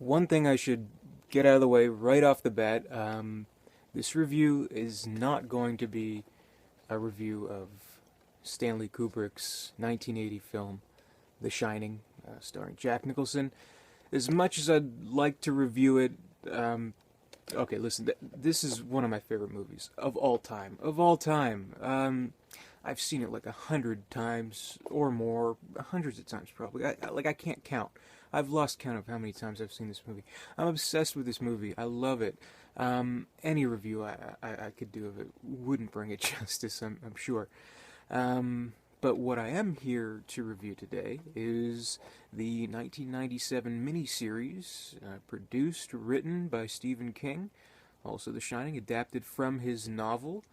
One thing I should get out of the way right off the bat, this review is not going to be a review of Stanley Kubrick's 1980 film, The Shining, starring Jack Nicholson. As much as I'd like to review it, okay, listen, this is one of my favorite movies of all time. Of all time. I've seen it like 100 times or more, hundreds of times probably. I can't count. I've lost count of how many times I've seen this movie. I'm obsessed with this movie. I love it. Any review I could do of it wouldn't bring it justice, I'm sure. But what I am here to review today is the 1997 miniseries, produced, written by Stephen King, also The Shining, adapted from his novel.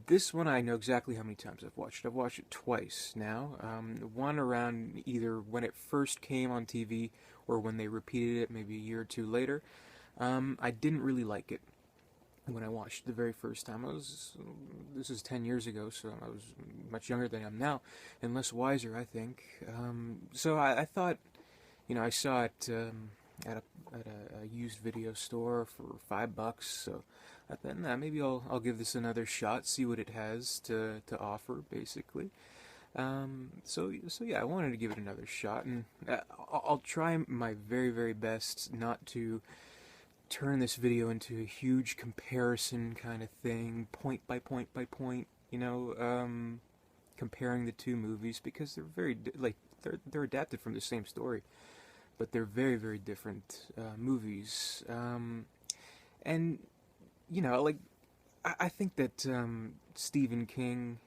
This one I know exactly how many times I've watched. I've watched it twice now. One around either when it first came on TV or when they repeated it maybe a year or two later. I didn't really like it when I watched it the very first time. This is 10 years ago, so I was much younger than I am now, and less wiser, I think. So I thought, I saw it at a used video store for $5, so I thought, nah, maybe I'll give this another shot, see what it has to offer, basically. So yeah, I wanted to give it another shot, and I'll try my very, very best not to turn this video into a huge comparison kind of thing, point by point by point, comparing the two movies, because they're very they're adapted from the same story, but they're very, very different movies. And I think that Stephen King,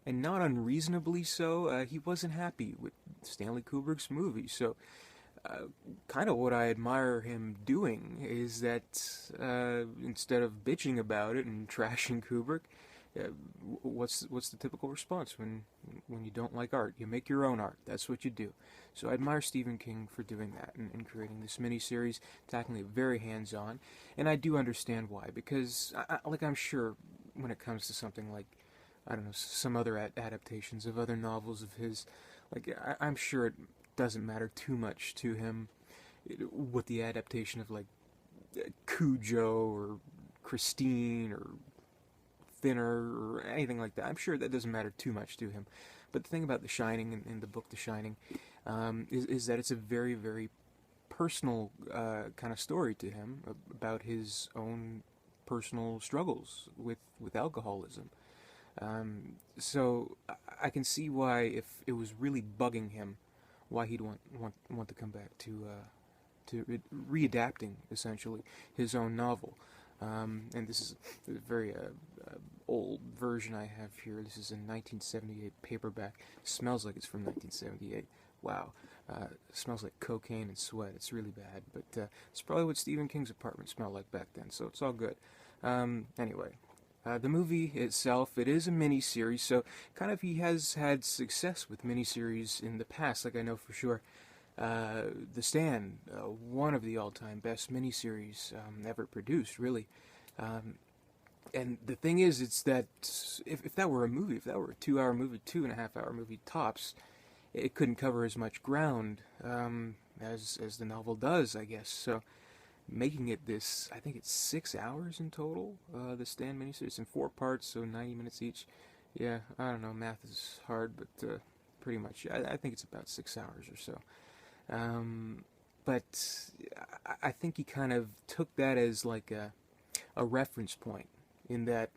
and not unreasonably so, he wasn't happy with Stanley Kubrick's movie. So kind of what I admire him doing is that instead of bitching about it and trashing Kubrick, what's the typical response when you don't like art? You make your own art. That's what you do. So I admire Stephen King for doing that and creating this miniseries, tackling it very hands-on, and I do understand why, because I'm sure when it comes to something like, I don't know, some other adaptations of other novels of his, I'm sure it doesn't matter too much to him what the adaptation of Cujo or Christine or Thinner or anything like that. I'm sure that doesn't matter too much to him. But the thing about The Shining and the book The Shining is that it's a very, very personal kind of story to him about his own personal struggles with alcoholism. So I can see why, if it was really bugging him, why he'd want to come back to readapting essentially his own novel. And this is a very old version I have here. This is a 1978 paperback. Smells like it's from 1978. Wow. Smells like cocaine and sweat. It's really bad, but it's probably what Stephen King's apartment smelled like back then, so it's all good. Anyway, the movie itself, it is a mini-series, so kind of he has had success with mini-series in the past, I know for sure. The Stand, one of the all-time best miniseries ever produced, really. And the thing is, it's that if that were a movie, if that were a 2-hour movie, 2.5-hour movie tops, it couldn't cover as much ground as the novel does, I guess. So making it this, I think it's 6 hours in total, the Stand miniseries. It's in 4 parts, so 90 minutes each. Yeah, I don't know, math is hard, but pretty much, I think it's about 6 hours or so. But I think he kind of took that as like a reference point, in that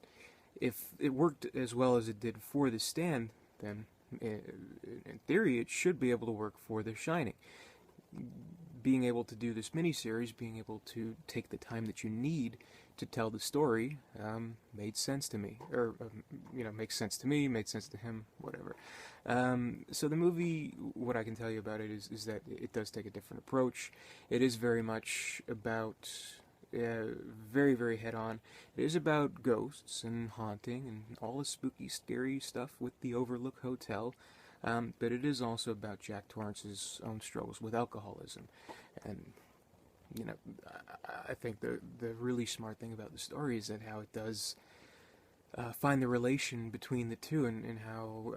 if it worked as well as it did for The Stand, then in theory it should be able to work for The Shining. Being able to do this miniseries, being able to take the time that you need to tell the story, made sense to me. Or, makes sense to me, made sense to him, whatever. So the movie, what I can tell you about it is that it does take a different approach. It is very much about, very, very head-on. It is about ghosts and haunting and all the spooky, scary stuff with the Overlook Hotel. But it is also about Jack Torrance's own struggles with alcoholism. And, I think the really smart thing about the story is that how it does find the relation between the two, and how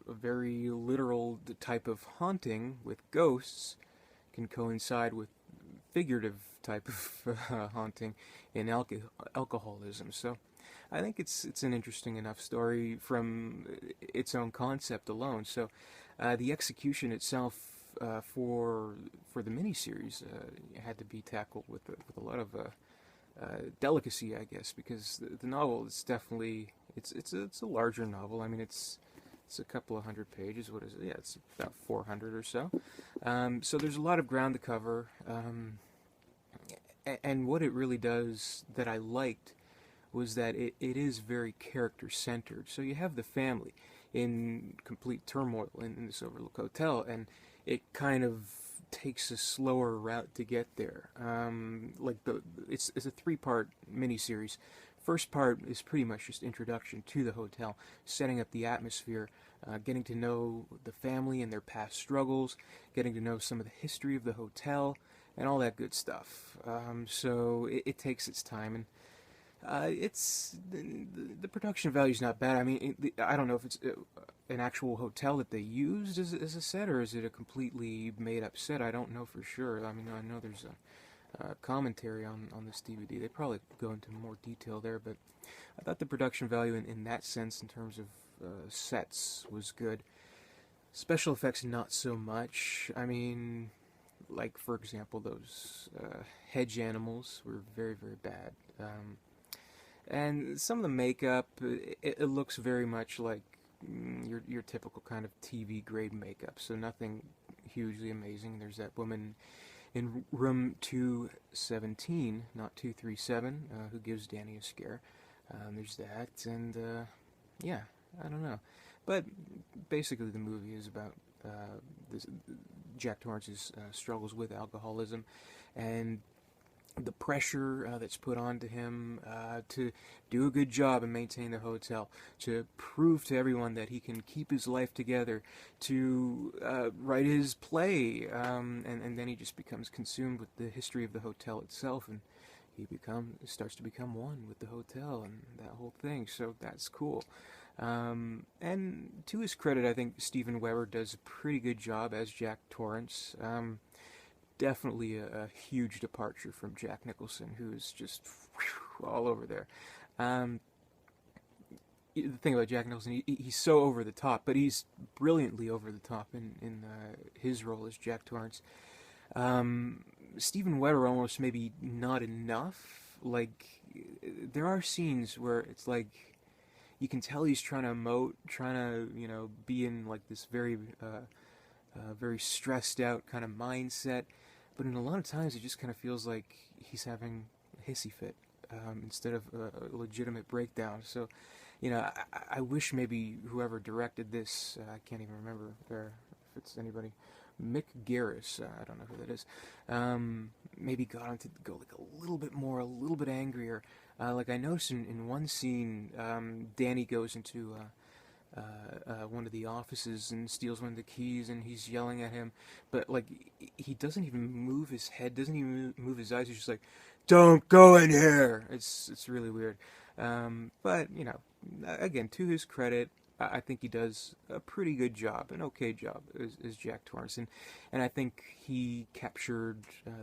a very literal type of haunting with ghosts can coincide with figurative type of haunting in alcoholism. So I think it's an interesting enough story from its own concept alone. So the execution itself for the miniseries had to be tackled with a lot of delicacy, I guess, because the novel is definitely it's a larger novel. I mean, it's a couple of hundred pages. What is it? Yeah, it's about 400 or so. So there's a lot of ground to cover. And what it really does that I liked was that it is very character centered. So you have the family in complete turmoil in this Overlook Hotel, and it kind of takes a slower route to get there. It's a 3-part miniseries. First part is pretty much just introduction to the hotel, setting up the atmosphere, getting to know the family and their past struggles, getting to know some of the history of the hotel, and all that good stuff. So it takes its time, and it's the production value is not bad. I mean, I don't know if it's an actual hotel that they used as a set, or is it a completely made-up set. I don't know for sure. I mean, I know there's a commentary on this DVD. They probably go into more detail there, but I thought the production value in that sense, in terms of sets, was good. Special effects, not so much. I mean, like, for example, those hedge animals were very, very bad. And some of the makeup, it looks very much like your typical kind of TV grade makeup, so nothing hugely amazing. There's that woman in room 217, not 237, who gives Danny a scare. There's that, and yeah, I don't know. But basically the movie is about Jack Torrance's struggles with alcoholism, and the pressure that's put onto him to do a good job and maintain the hotel, to prove to everyone that he can keep his life together, to write his play, and then he just becomes consumed with the history of the hotel itself, and he starts to become one with the hotel and that whole thing. So that's cool. And to his credit, I think Steven Weber does a pretty good job as Jack Torrance. Definitely a huge departure from Jack Nicholson, who is just all over there. The thing about Jack Nicholson, he's so over the top, but he's brilliantly over the top in his role as Jack Torrance. Steven Weber almost maybe not enough. Like, there are scenes where it's like you can tell he's trying to emote, trying to be in like this very very stressed out kind of mindset, but in a lot of times it just kind of feels like he's having a hissy fit instead of a legitimate breakdown. So, I wish maybe whoever directed this, I can't even remember if it's anybody, Mick Garris, I don't know who that is, maybe got him to go like a little bit more, a little bit angrier. Like I noticed in one scene, Danny goes into one of the offices and steals one of the keys, and he's yelling at him, but like he doesn't even move his head, doesn't even move his eyes. He's just like, "Don't go in here." It's really weird. But again, to his credit, I think he does a pretty good job, an okay job as Jack Torrance, and I think he captured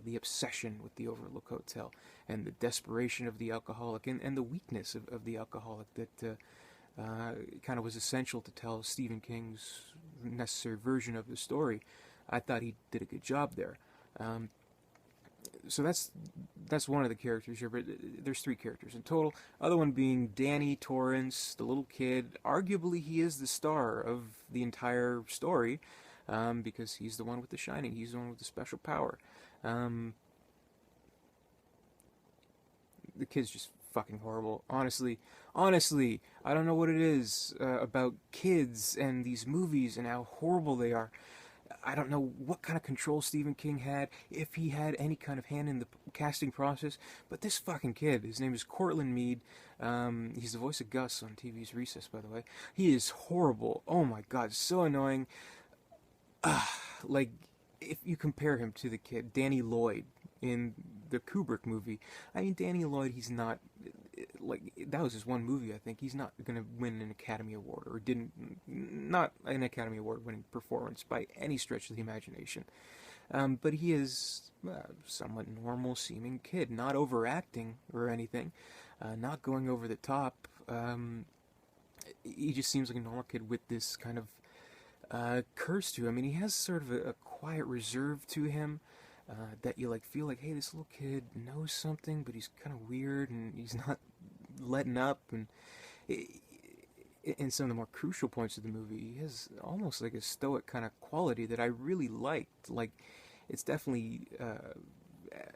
the obsession with the Overlook Hotel and the desperation of the alcoholic and the weakness of the alcoholic that kind of was essential to tell Stephen King's necessary version of the story. I thought he did a good job there. So that's one of the characters here, but there's 3 characters in total. Other one being Danny Torrance, the little kid. Arguably, he is the star of the entire story because he's the one with the shining. He's the one with the special power. The kid's just fucking horrible. Honestly, I don't know what it is about kids and these movies and how horrible they are. I don't know what kind of control Stephen King had, if he had any kind of hand in the casting process, but this fucking kid, his name is Cortland Mead, he's the voice of Gus on TV's Recess, by the way. He is horrible. Oh my god, so annoying. Like, if you compare him to the kid, Danny Lloyd, in the Kubrick movie, I mean, Danny Lloyd, he's not, like, that was his one movie, I think. He's not going to win an Academy Award, or not an Academy Award winning performance by any stretch of the imagination. But he is a somewhat normal-seeming kid, not overacting or anything, not going over the top. He just seems like a normal kid with this kind of curse to him. I mean, he has sort of a quiet reserve to him that you like feel like, hey, this little kid knows something, but he's kind of weird and he's not letting up. And in some of the more crucial points of the movie, he has almost like a stoic kind of quality that I really liked. Like, it's definitely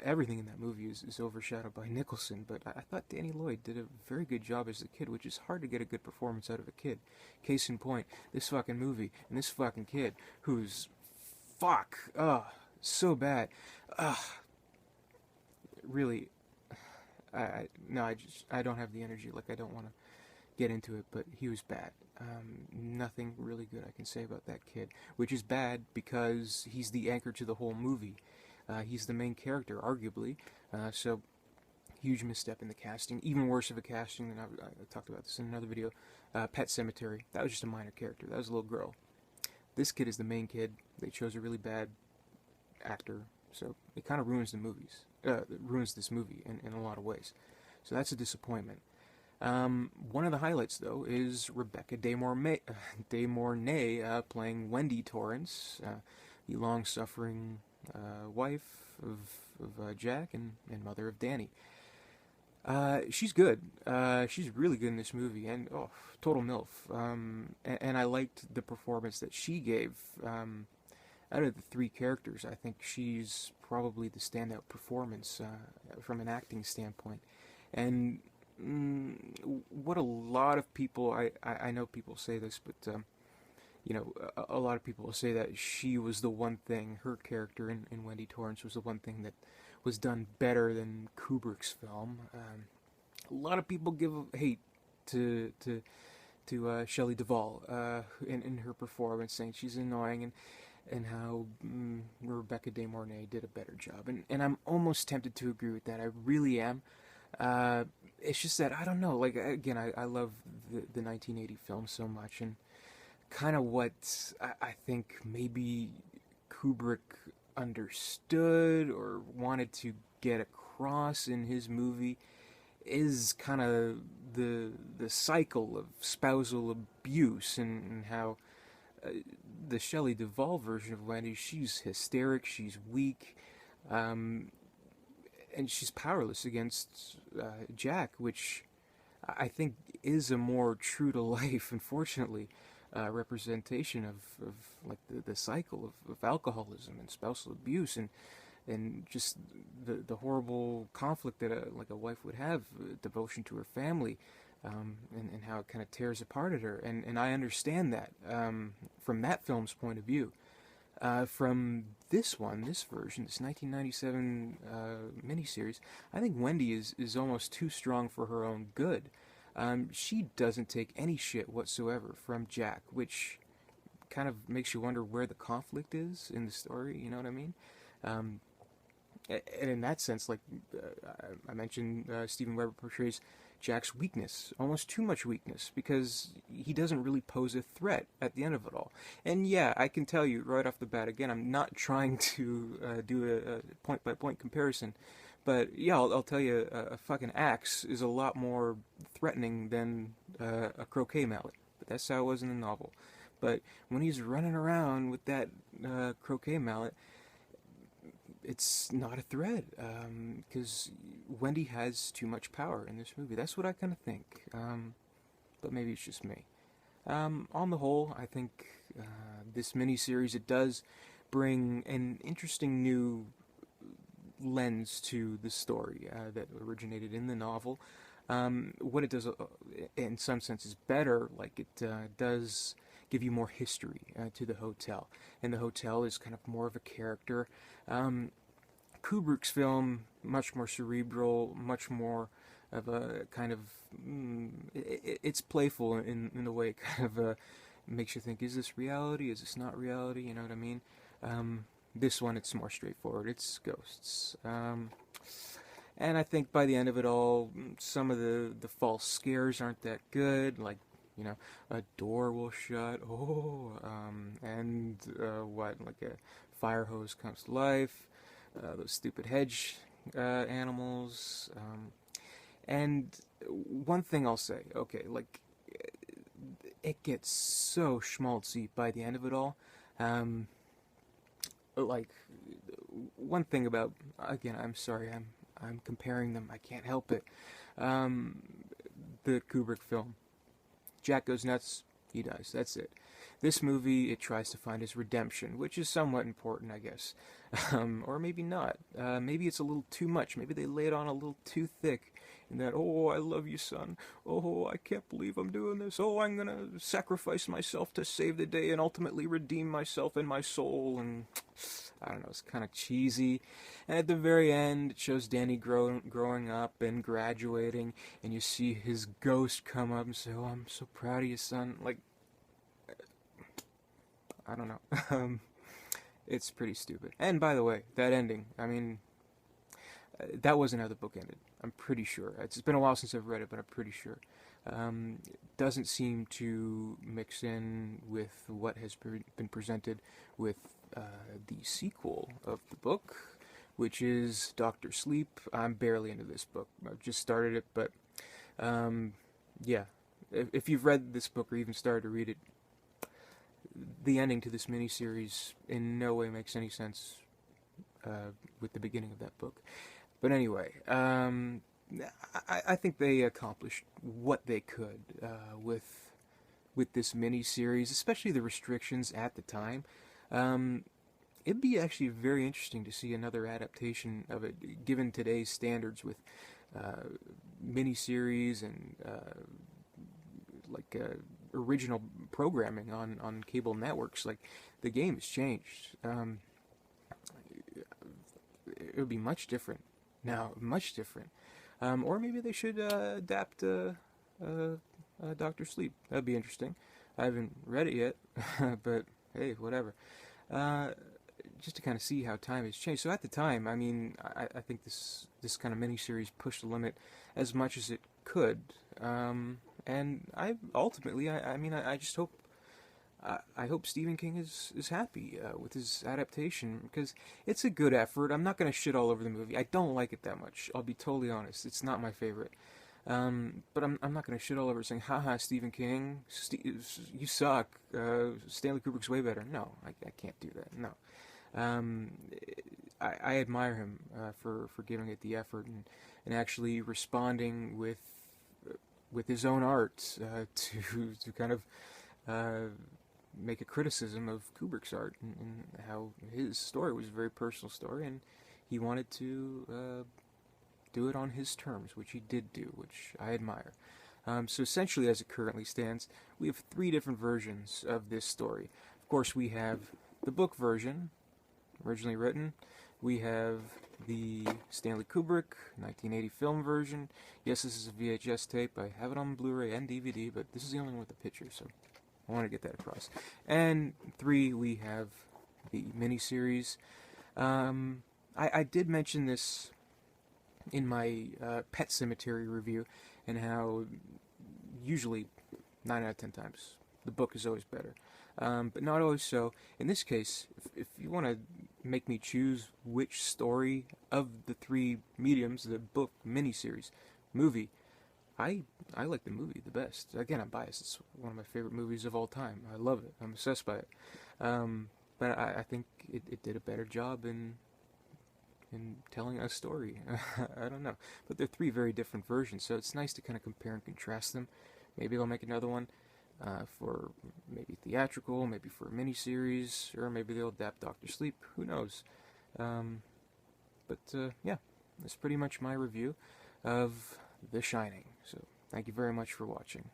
everything in that movie is overshadowed by Nicholson, but I thought Danny Lloyd did a very good job as the kid, which is hard to get a good performance out of a kid. Case in point, this fucking movie and this fucking kid who's so bad. Really, I don't have the energy. Like, I don't want to get into it, but he was bad. Nothing really good I can say about that kid, which is bad because he's the anchor to the whole movie. He's the main character, arguably, so huge misstep in the casting. Even worse of a casting than I talked about this in another video. Pet Sematary, that was just a minor character. That was a little girl. This kid is the main kid. They chose a really bad actor, so it kind of ruins the movies. Ruins this movie in a lot of ways. So that's a disappointment. One of the highlights, though, is Rebecca De Mornay playing Wendy Torrance, the long-suffering wife of Jack and mother of Danny. She's good. She's really good in this movie, and total MILF. And I liked the performance that she gave. Out of the three characters, I think she's probably the standout performance from an acting standpoint. And what a lot of people, I know people say this, but a lot of people will say that she was the one thing, her character in Wendy Torrance was the one thing that was done better than Kubrick's film. A lot of people give hate to Shelley Duvall in her performance, saying she's annoying and how Rebecca De Mornay did a better job. And I'm almost tempted to agree with that. I really am. It's just that, I don't know, like, again, I love the 1980 film so much, and kind of what I think maybe Kubrick understood or wanted to get across in his movie is kind of the cycle of spousal abuse, and how the Shelley Duvall version of Wendy, she's hysteric, she's weak, and she's powerless against Jack, which I think is a more true to life, unfortunately, representation of like the cycle of alcoholism and spousal abuse, and just the horrible conflict that a wife would have, devotion to her family, and how it kind of tears apart at her. And I understand that from that film's point of view. From this version, this 1997 miniseries, I think Wendy is almost too strong for her own good. She doesn't take any shit whatsoever from Jack, which kind of makes you wonder where the conflict is in the story, you know what I mean? And in that sense, like I mentioned, Steven Weber portrays Jack's weakness, almost too much weakness, because he doesn't really pose a threat at the end of it all. And yeah, I can tell you right off the bat, again, I'm not trying to do a point-by-point comparison, but yeah, I'll tell you, a fucking axe is a lot more threatening than a croquet mallet. But that's how it was in the novel. But when he's running around with that croquet mallet, it's not a threat, because Wendy has too much power in this movie. That's what I kind of think, but maybe it's just me. On the whole, I think this miniseries, it does bring an interesting new lens to the story that originated in the novel. What it does, in some senses, better, like it does give you more history to the hotel, and the hotel is kind of more of a character. Kubrick's film, much more cerebral, much more of a kind of it's playful in the way it kind of makes you think, is this reality, is this not reality, you know what I mean? This one, it's more straightforward, it's ghosts. And I think by the end of it all, some of the false scares aren't that good, like, a door will shut, and like a fire hose comes to life, those stupid hedge animals, and one thing I'll say, okay, like, it gets so schmaltzy by the end of it all. Um, like, one thing about, again, I'm sorry, I'm comparing them. I can't help it. Um, the Kubrick film, Jack goes nuts, he dies. That's it. This movie, it tries to find his redemption, which is somewhat important, I guess. Or maybe not. Maybe it's a little too much. Maybe they lay it on a little too thick. In that, oh, I love you, son. Oh, I can't believe I'm doing this. Oh, I'm gonna sacrifice myself to save the day and ultimately redeem myself and my soul. And I don't know, it's kind of cheesy. And at the very end, it shows Danny growing up and graduating, and you see his ghost come up and say, oh, I'm so proud of you, son. Like, I don't know. It's pretty stupid. And by the way, that ending, I mean, that wasn't how the book ended. I'm pretty sure. It's been a while since I've read it, but I'm pretty sure. It doesn't seem to mix in with what has been presented with the sequel of the book, which is Doctor Sleep. I'm barely into this book. I've just started it, but yeah. If you've read this book or even started to read it, the ending to this miniseries in no way makes any sense with the beginning of that book. But anyway, I think they accomplished what they could with this miniseries, especially the restrictions at the time. It'd be actually very interesting to see another adaptation of it, given today's standards with miniseries and original programming on cable networks. Like, the game has changed. It would be much different now, much different. Or maybe they should adapt Doctor Sleep. That'd be interesting. I haven't read it yet, but hey, whatever. Just to kind of see how time has changed. So at the time, I mean, I think this kind of miniseries pushed the limit as much as it could. And I ultimately, I mean, I just hope, I hope Stephen King is happy with his adaptation, because it's a good effort. I'm not going to shit all over the movie. I don't like it that much. I'll be totally honest. It's not my favorite. But I'm not going to shit all over it saying, haha, Stephen King, you suck. Stanley Kubrick's way better. No, I can't do that. No. I admire him for giving it the effort and actually responding with his own art to kind of make a criticism of Kubrick's art and how his story was a very personal story, and he wanted to do it on his terms, which he did do, which I admire. So essentially, as it currently stands, we have 3 different versions of this story. Of course, we have the book version, originally written. We have the Stanley Kubrick 1980 film version. Yes, this is a VHS tape. I have it on Blu-ray and DVD, but this is the only one with the picture, so I want to get that across. And 3, we have the miniseries. I did mention this in my Pet Cemetery review, and how usually 9 out of 10 times the book is always better. But not always so. In this case, if you want to make me choose which story of the 3 mediums, the book, miniseries, movie, I like the movie the best. Again, I'm biased. It's one of my favorite movies of all time. I love it. I'm obsessed by it. But I think it did a better job in telling a story. I don't know. But they're 3 very different versions, so it's nice to kind of compare and contrast them. Maybe they'll make another one for maybe theatrical, maybe for a miniseries, or maybe they'll adapt Doctor Sleep. Who knows? Yeah, that's pretty much my review of The Shining. So thank you very much for watching.